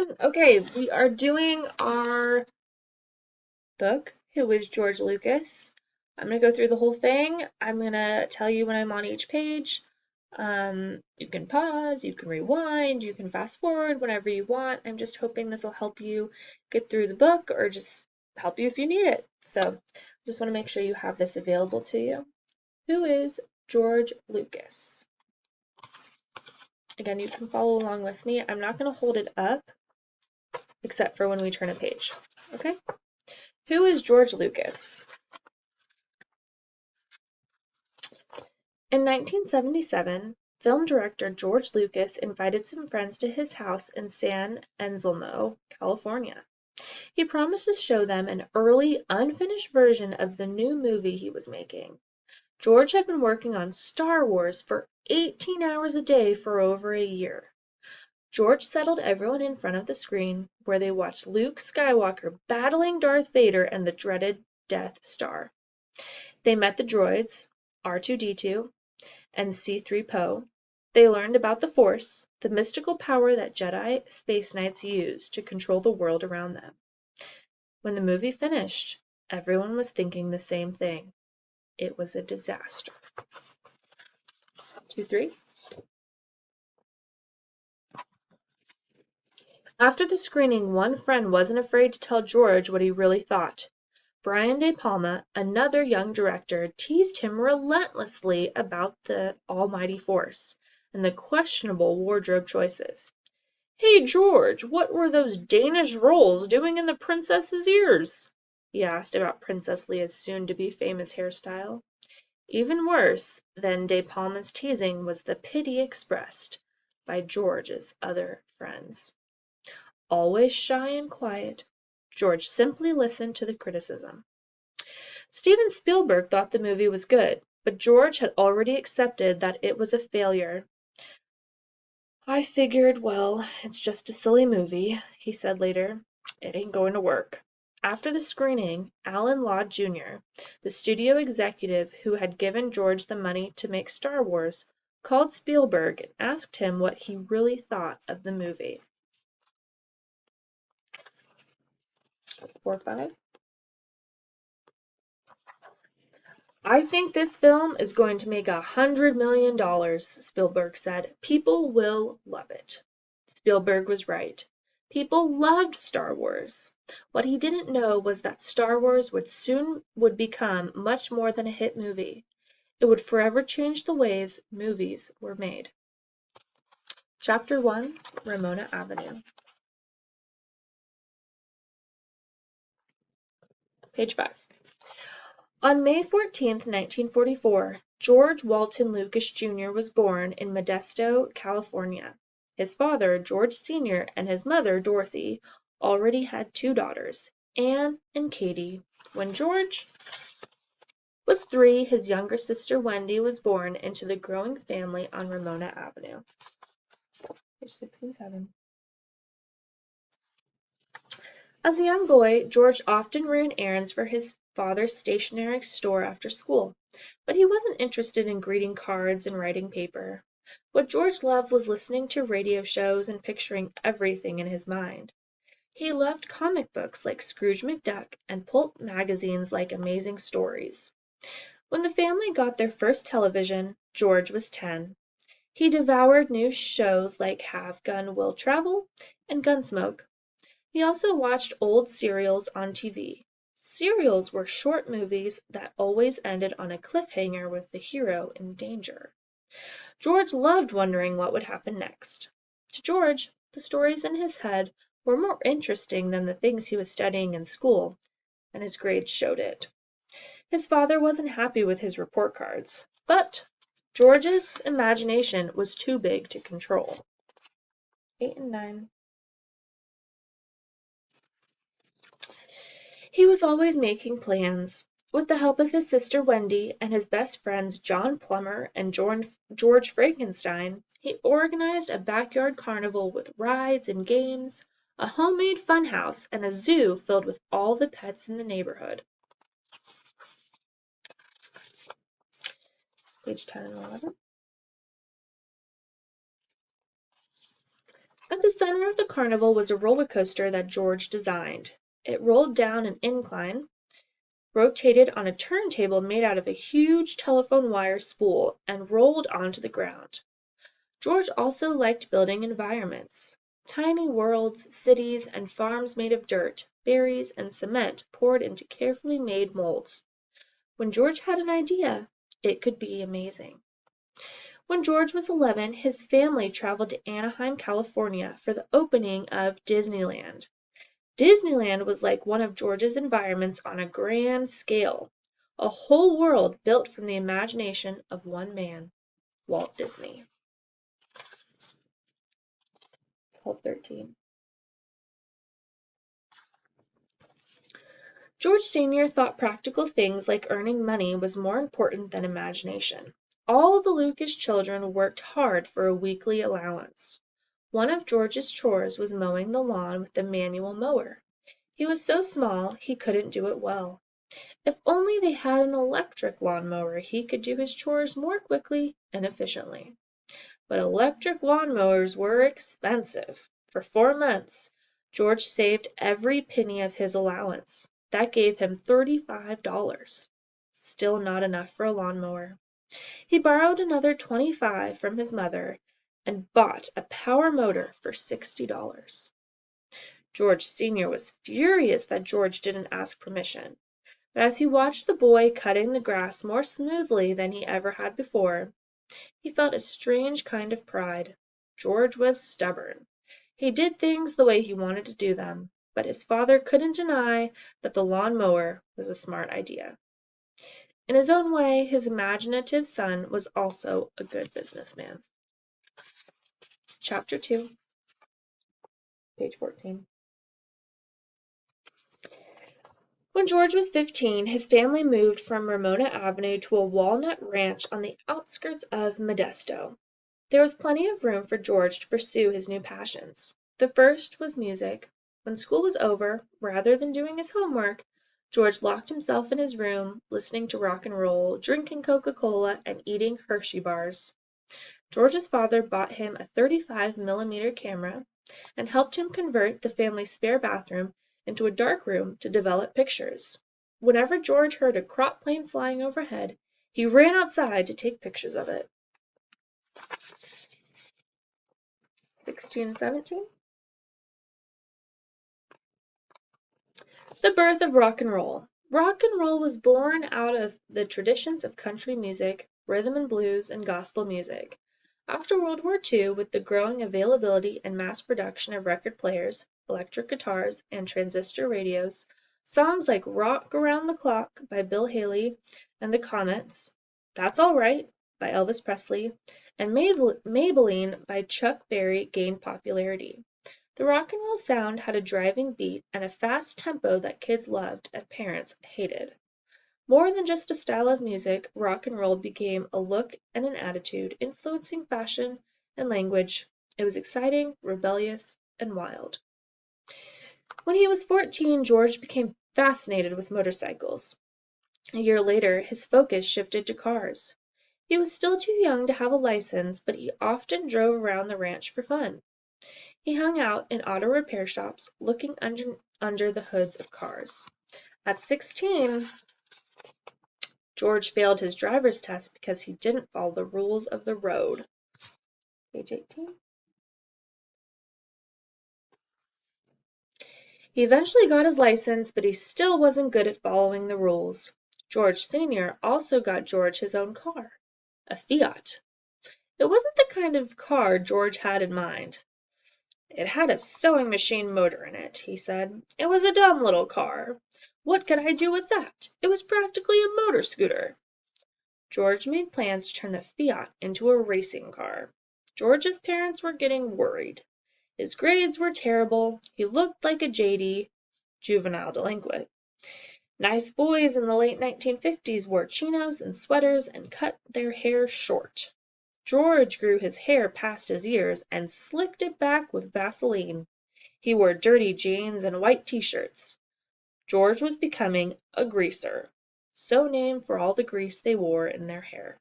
everyone. Okay, we are doing our book, Who is George Lucas? I'm going to go through the whole thing. I'm going to tell you when I'm on each page. You can pause, you can rewind, you can fast forward, whatever you want. I'm just hoping this will help you get through the book or just help you if you need it. So, just want to make sure you have this available to you. Who is George Lucas? Again, you can follow along with me. I'm not going to hold it up except for when we turn a page. Okay? Who is George Lucas? In 1977, film director George Lucas invited some friends to his house in San Anselmo, California. He promised to show them an early, unfinished version of the new movie he was making. George had been working on Star Wars for 18 hours a day for over a year. George settled everyone in front of the screen, where they watched Luke Skywalker battling Darth Vader and the dreaded Death Star. They met the droids, R2-D2 and C-3PO. They learned about the Force, the mystical power that Jedi Space Knights use to control the world around them. When the movie finished, everyone was thinking the same thing. It was a disaster. 2, 3. After the screening, one friend wasn't afraid to tell George what he really thought. Brian De Palma, another young director, teased him relentlessly about the almighty Force and the questionable wardrobe choices. "Hey, George, what were those Danish rolls doing in the princess's ears?" he asked about Princess Leia's soon-to-be famous hairstyle. Even worse than De Palma's teasing was the pity expressed by George's other friends. Always shy and quiet, George simply listened to the criticism. Steven Spielberg thought the movie was good, but George had already accepted that it was a failure. "I figured, well, it's just a silly movie," he said later. "It ain't going to work." After the screening, Alan Ladd Jr., the studio executive who had given George the money to make Star Wars, called Spielberg and asked him what he really thought of the movie. 4, 5. "I think this film is going to make $100 million, Spielberg said. "People will love it." Spielberg was right. People loved Star Wars. What he didn't know was that Star Wars would become much more than a hit movie. It would forever change the ways movies were made. Chapter 1, Ramona Avenue. Page 5. On May 14, 1944, George Walton Lucas Jr. was born in Modesto, California. His father, George Sr., and his mother, Dorothy, already had 2 daughters, Anne and Katie. When George was 3, his younger sister Wendy was born into the growing family on Ramona Avenue. Page 6 and 7. As a young boy, George often ran errands for his father's stationery store after school, but he wasn't interested in greeting cards and writing paper. What George loved was listening to radio shows and picturing everything in his mind. He loved comic books like Scrooge McDuck and pulp magazines like Amazing Stories. When the family got their first television, George was 10. He devoured new shows like Have Gun Will Travel and Gunsmoke. He also watched old serials on TV. Serials were short movies that always ended on a cliffhanger with the hero in danger. George loved wondering what would happen next. To George, the stories in his head were more interesting than the things he was studying in school, and his grades showed it. His father wasn't happy with his report cards, but George's imagination was too big to control. 8 and 9. He was always making plans. With the help of his sister Wendy and his best friends John Plummer and George Frankenstein, he organized a backyard carnival with rides and games, a homemade funhouse, and a zoo filled with all the pets in the neighborhood. Page 10 and 11. At the center of the carnival was a roller coaster that George designed. It rolled down an incline, rotated on a turntable made out of a huge telephone wire spool, and rolled onto the ground. George also liked building environments. Tiny worlds, cities, and farms made of dirt, berries, and cement poured into carefully made molds. When George had an idea, it could be amazing. When George was 11, his family traveled to Anaheim, California for the opening of Disneyland. Disneyland was like one of George's environments on a grand scale, a whole world built from the imagination of one man, Walt Disney. 12:13. George Sr. thought practical things like earning money was more important than imagination. All the Lucas children worked hard for a weekly allowance. One of George's chores was mowing the lawn with the manual mower. He was so small he couldn't do it well. If only they had an electric lawn mower, he could do his chores more quickly and efficiently. But electric lawn mowers were expensive. For 4 months, George saved every penny of his allowance. That gave him $35. Still not enough for a lawnmower. He borrowed another $25 from his mother and bought a power motor for $60. George Sr. was furious that George didn't ask permission, but as he watched the boy cutting the grass more smoothly than he ever had before, he felt a strange kind of pride. George was stubborn. He did things the way he wanted to do them, but his father couldn't deny that the lawn mower was a smart idea. In his own way, his imaginative son was also a good businessman. Chapter 2, page 14. When George was 15, his family moved from Ramona Avenue to a walnut ranch on the outskirts of Modesto. There was plenty of room for George to pursue his new passions. The first was music. When school was over, rather than doing his homework, George locked himself in his room, listening to rock and roll, drinking Coca-Cola, and eating Hershey bars. George's father bought him a 35mm camera and helped him convert the family's spare bathroom into a dark room to develop pictures. Whenever George heard a crop plane flying overhead, he ran outside to take pictures of it. 1617. The birth of rock and roll. Rock and roll was born out of the traditions of country music, rhythm and blues, and gospel music. After World War II, with the growing availability and mass production of record players, electric guitars, and transistor radios, songs like Rock Around the Clock by Bill Haley and the Comets, That's All Right by Elvis Presley, and Maybelline by Chuck Berry gained popularity. The rock and roll sound had a driving beat and a fast tempo that kids loved and parents hated. More than just a style of music, rock and roll became a look and an attitude, influencing fashion and language. It was exciting, rebellious, and wild. When he was 14, George became fascinated with motorcycles. A year later, his focus shifted to cars. He was still too young to have a license, but he often drove around the ranch for fun. He hung out in auto repair shops, looking under the hoods of cars. At 16, George failed his driver's test because he didn't follow the rules of the road. Page 18. He eventually got his license, but he still wasn't good at following the rules. George Sr. also got George his own car, a Fiat. It wasn't the kind of car George had in mind. It had a sewing machine motor in it, he said. It was a dumb little car. What could I do with that? It was practically a motor scooter. George made plans to turn the Fiat into a racing car. George's parents were getting worried. His grades were terrible. He looked like a JD, juvenile delinquent. Nice boys in the late 1950s wore chinos and sweaters and cut their hair short. George grew his hair past his ears and slicked it back with Vaseline. He wore dirty jeans and white t-shirts. George was becoming a greaser, so named for all the grease they wore in their hair.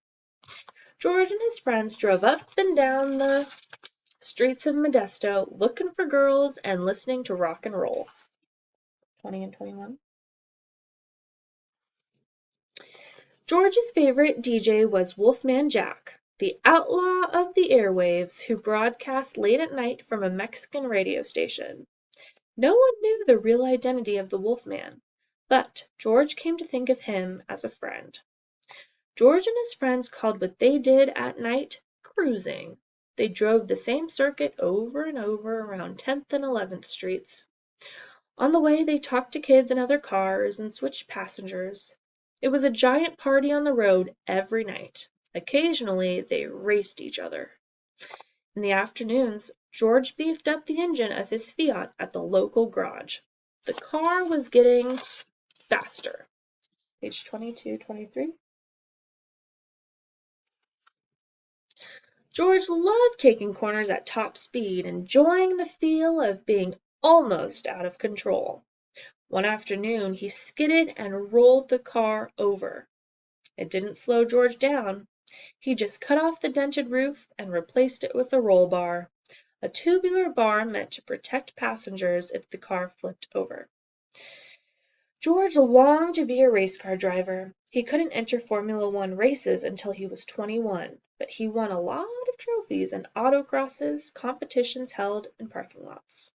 George and his friends drove up and down the streets of Modesto, looking for girls and listening to rock and roll. 20 and 21. George's favorite DJ was Wolfman Jack, the outlaw of the airwaves who broadcast late at night from a Mexican radio station. No one knew the real identity of the Wolfman, but George came to think of him as a friend. George and his friends called what they did at night cruising. They drove the same circuit over and over around 10th and 11th Streets. On the way, they talked to kids in other cars and switched passengers. It was a giant party on the road every night. Occasionally, they raced each other. In the afternoons, George beefed up the engine of his Fiat at the local garage. The car was getting faster. Page 22, 23. George loved taking corners at top speed, enjoying the feel of being almost out of control. One afternoon, he skidded and rolled the car over. It didn't slow George down. He just cut off the dented roof and replaced it with a roll bar, a tubular bar meant to protect passengers if the car flipped over. George longed to be a race car driver. He couldn't enter Formula One races until he was 21, but he won a lot of trophies in autocrosses, competitions held in parking lots.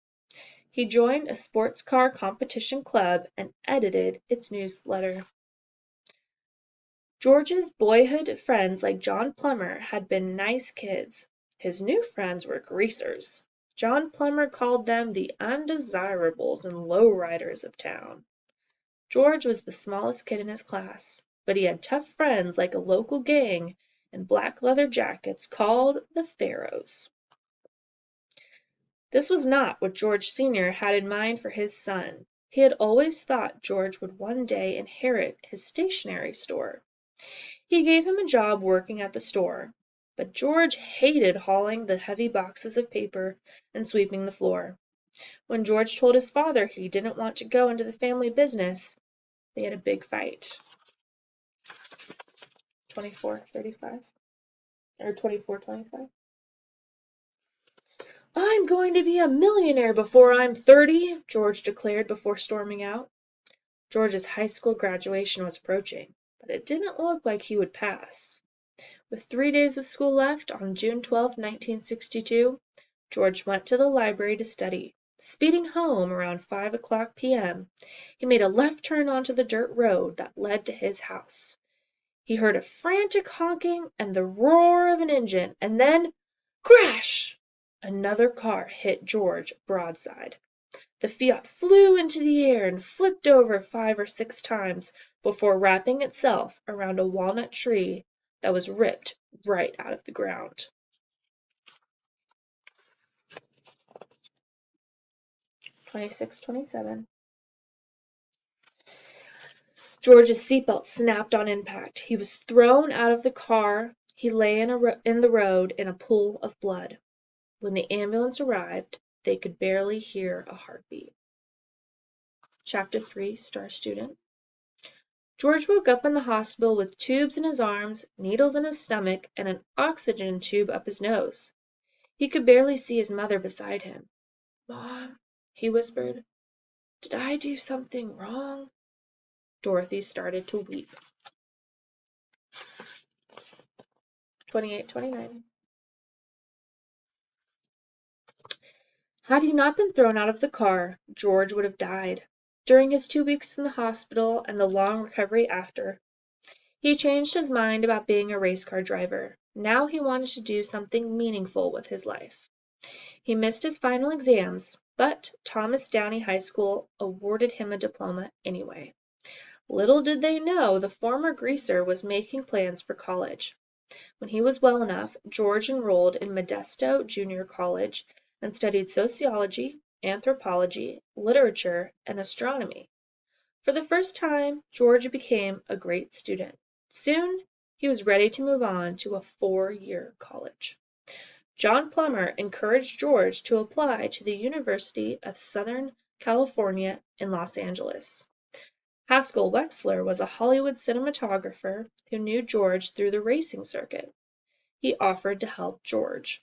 He joined a sports car competition club and edited its newsletter. George's boyhood friends like John Plummer had been nice kids. His new friends were greasers. John Plummer called them the undesirables and lowriders of town. George was the smallest kid in his class, but he had tough friends like a local gang in black leather jackets called the Pharaohs. This was not what George Sr. had in mind for his son. He had always thought George would one day inherit his stationery store. He gave him a job working at the store, but George hated hauling the heavy boxes of paper and sweeping the floor. When George told his father he didn't want to go into the family business, they had a big fight. 24:35 or 24:25. I'm going to be a millionaire before I'm 30, George declared before storming out. George's high school graduation was approaching, but it didn't look like he would pass. With 3 days of school left, on June 12, 1962, George went to the library to study. Speeding home around 5 o'clock p.m., he made a left turn onto the dirt road that led to his house. He heard a frantic honking and the roar of an engine, and then crash! Another car hit George broadside. The Fiat flew into the air and flipped over 5 or 6 times before wrapping itself around a walnut tree that was ripped right out of the ground. 26:27. George's seatbelt snapped on impact. He was thrown out of the car. He lay in the road in a pool of blood. When the ambulance arrived, they could barely hear a heartbeat. Chapter 3, Star Student. George woke up in the hospital with tubes in his arms, needles in his stomach, and an oxygen tube up his nose. He could barely see his mother beside him. "Mom," he whispered, "did I do something wrong?" Dorothy started to weep. 28:29. Had he not been thrown out of the car, George would have died. During his 2 weeks in the hospital and the long recovery after, he changed his mind about being a race car driver. Now he wanted to do something meaningful with his life. He missed his final exams, but Thomas Downey High School awarded him a diploma anyway. Little did they know the former greaser was making plans for college. When he was well enough, George enrolled in Modesto Junior College and studied sociology, anthropology, literature, and astronomy. For the first time, George became a great student. Soon, he was ready to move on to a 4-year college. John Plummer encouraged George to apply to the University of Southern California in Los Angeles. Haskell Wexler was a Hollywood cinematographer who knew George through the racing circuit. He offered to help George.